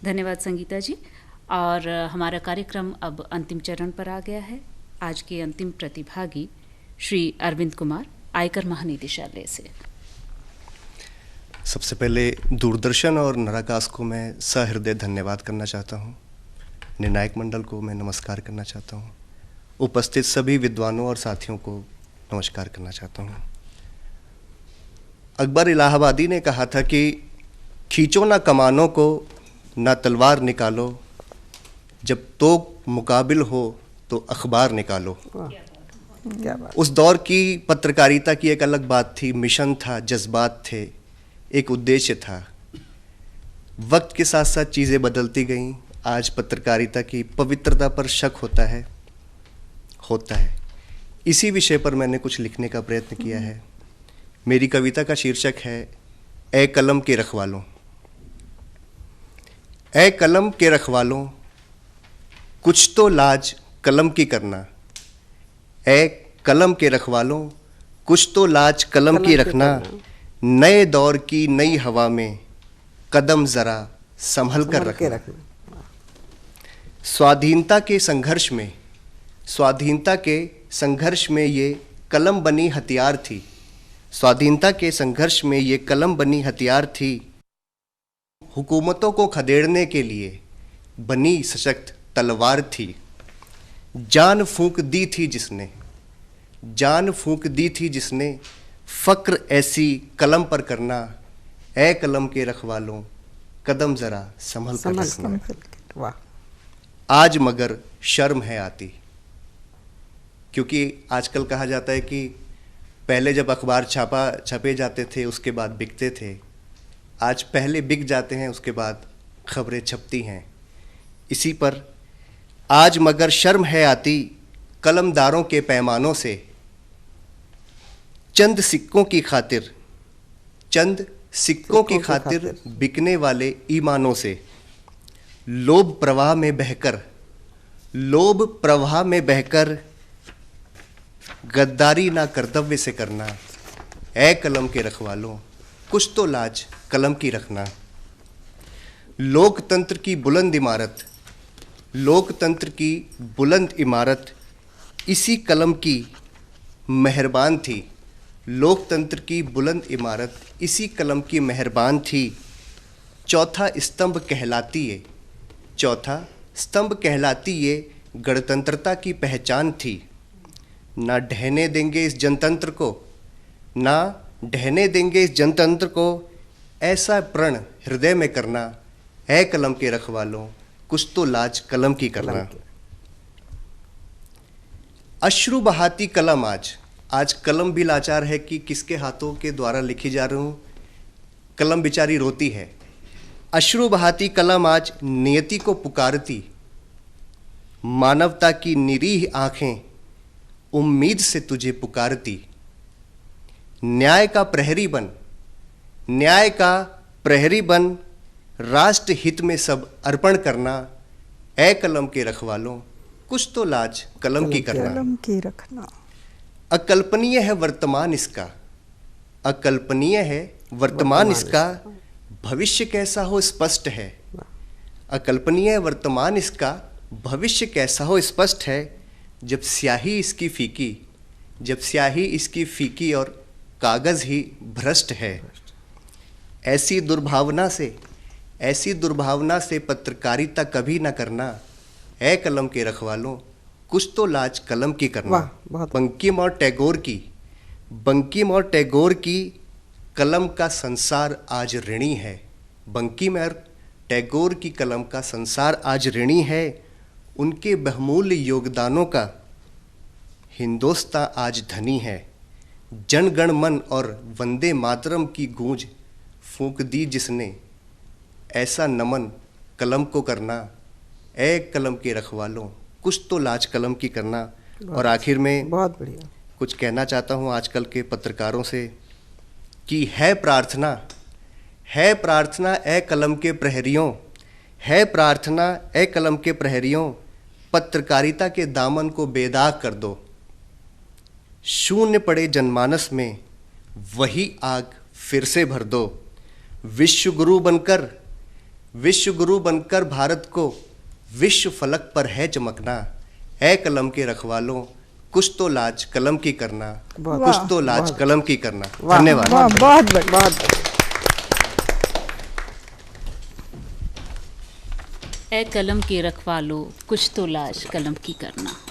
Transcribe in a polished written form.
धन्यवाद संगीता जी। और हमारा कार्यक्रम अब अंतिम चरण पर आ गया है। आज के अंतिम प्रतिभागी श्री अरविंद कुमार, आयकर महानिदेशालय से। सबसे पहले दूरदर्शन और नराकास को मैं सहृदय धन्यवाद करना चाहता हूँ। निर्णायक मंडल को मैं नमस्कार करना चाहता हूँ। उपस्थित सभी विद्वानों और साथियों को नमस्कार करना चाहता हूँ। अकबर इलाहाबादी ने कहा था कि खींचो ना कमानों को, ना तलवार निकालो, जब तो मुकाबिल हो तो अखबार निकालो। क्या बात। उस दौर की पत्रकारिता की एक अलग बात थी, मिशन था, जज्बात थे, एक उद्देश्य था। वक्त के साथ साथ चीज़ें बदलती गईं। आज पत्रकारिता की पवित्रता पर शक होता है। इसी विषय पर मैंने कुछ लिखने का प्रयत्न किया है। मेरी कविता का शीर्षक है ए कलम के रखवालों। ए कलम के रखवालों, कुछ तो लाज कलम की करना। ए कलम के रखवालों, कुछ तो लाज कलम की रखना। नए दौर की नई हवा में कदम जरा संभल कर रखना। स्वाधीनता के संघर्ष में ये कलम बनी हथियार थी। स्वाधीनता के संघर्ष में ये कलम बनी हथियार थी। हुकूमतों को खदेड़ने के लिए बनी सशक्त तलवार थी। जान फूंक दी थी जिसने फ़क्र ऐसी कलम पर करना। ए कलम के रखवालों, कदम ज़रा संभल कर रखना। वाह। आज मगर शर्म है आती, क्योंकि आजकल कहा जाता है कि पहले जब अखबार छपे जाते थे उसके बाद बिकते थे। आज पहले बिक जाते हैं, उसके बाद खबरें छपती हैं। इसी पर आज मगर शर्म है आती, कलमदारों के पैमानों से, चंद सिक्कों की खातिर बिकने वाले ईमानों से। लोभ प्रवाह में बहकर गद्दारी ना कर्तव्य से करना। ए कलम के रखवालों, कुछ तो लाज कलम की रखना। लोकतंत्र की बुलंद इमारत इसी कलम की मेहरबान थी। लोकतंत्र की बुलंद इमारत इसी कलम की मेहरबान थी। चौथा स्तंभ कहलाती ये गणतंत्रता की पहचान थी। ना ढहने देंगे इस जनतंत्र को, ऐसा प्रण हृदय में करना। ए कलम के रखवालों, कुछ तो लाज कलम की करना। अश्रु बहाती कलम आज कलम भी लाचार है कि किसके हाथों के द्वारा लिखी जा रही हूँ। कलम बेचारी रोती है। अश्रु बहाती कलम आज नियति को पुकारती। मानवता की निरीह आंखें उम्मीद से तुझे पुकारती। न्याय का प्रहरी बन राष्ट्र हित में सब अर्पण करना। ए कलम के रखवालों, कुछ तो लाज कलम की रखना। अकल्पनीय है वर्तमान इसका, भविष्य कैसा हो स्पष्ट है। अकल्पनीय है वर्तमान इसका, भविष्य कैसा हो स्पष्ट है। जब स्याही इसकी फीकी और कागज़ ही भ्रष्ट है। ऐसी दुर्भावना से पत्रकारिता कभी न करना। ए कलम के रखवालों, कुछ तो लाज कलम की करना। बंकिम और टैगोर की कलम का संसार आज ऋणी है। बंकिम और टैगोर की कलम का संसार आज ऋणी है। उनके बहुमूल्य योगदानों का हिंदुस्तान आज धनी है। जनगण मन और वंदे मातरम की गूंज फूंक दी जिसने, ऐसा नमन कलम को करना। ए कलम के रखवालों, कुछ तो लाज कलम की करना। और आखिर में बहुत बढ़िया कुछ कहना चाहता हूँ आजकल के पत्रकारों से कि है प्रार्थना ए कलम के प्रहरियों, पत्रकारिता के दामन को बेदाग कर दो। शून्य पड़े जनमानस में वही आग फिर से भर दो। विश्व गुरु बनकर विश्व गुरु बनकर भारत को विश्व फलक पर है चमकना। है कलम के रखवालों कुछ तो लाज कलम की करना, कुछ तो लाज कलम की करना। धन्यवाद। बहुत बहुत बहुत। ए कलम के रखवालो कुछ तो लाज कलम की करना।